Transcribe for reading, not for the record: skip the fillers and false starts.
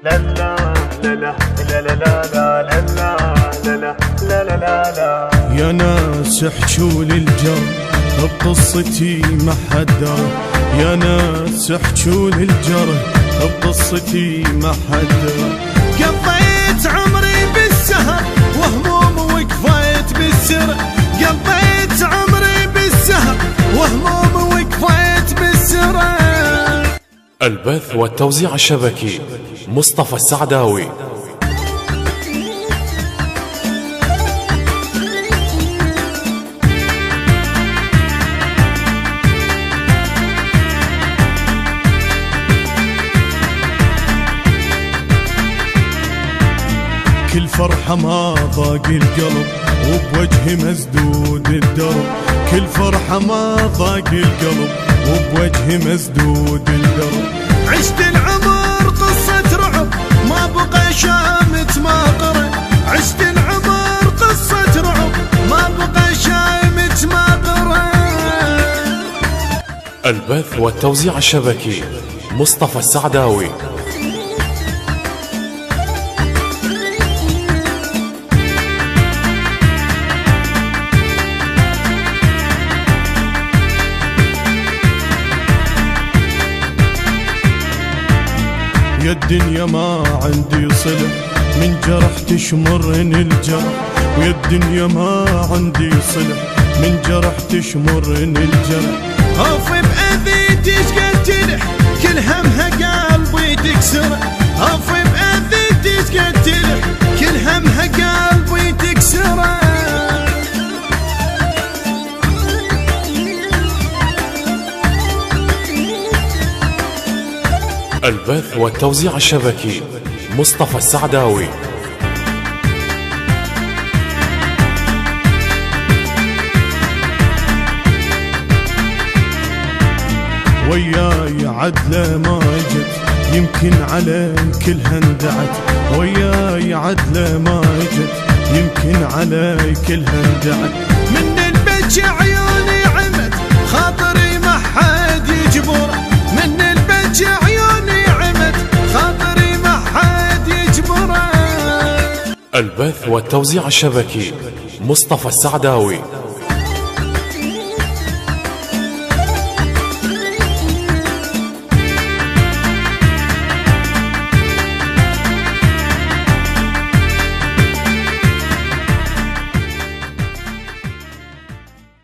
لا لا لا لا لا لا لا لا لا لا لا لا. يا ناس احجوا للجار بقصتي ما حد دار، يا ناس احجوا للجار بقصتي ما حد دار. قضيت عمري بالسهر وهموم وقفيت بالسر، قضيت عمري بالسهر وهموم وقفيت بالسر. البث والتوزيع الشبكي مصطفى السعداوي. كل فرحة ما ضاق القلب وبوجهي مسدود الدرب، كل فرحة ما ضاق القلب وبوجهي مسدود الدرب. عشت العمر قصة رعب ما بقى شامت ما قرب، عشت العمر قصة رعب ما بقى شامت ما قرب. البث والتوزيع الشبكي مصطفى السعداوي. يا الدنيا ما عندي صلة من جرح تشمرني الجرح، ويا الدنيا ما عندي صلة من جرح تشمرني الجرح. خاف بأذيتي شقد تلح كل همها قلبي تكسره، خاف بأذيتي شقد تلح كل همها قلبي تكسره. البث والتوزيع الشبكي مصطفى السعداوي. وياي عدلة ما جت يمكن على كلها اندعت، وياي عدلة ما جت يمكن على كلها اندعت. من البج عيوني عمت خاطري ما حد يجبره، من البج عيوني عمت خاطري ما حد يجبره. البث والتوزيع الشبكي مصطفى السعداوي.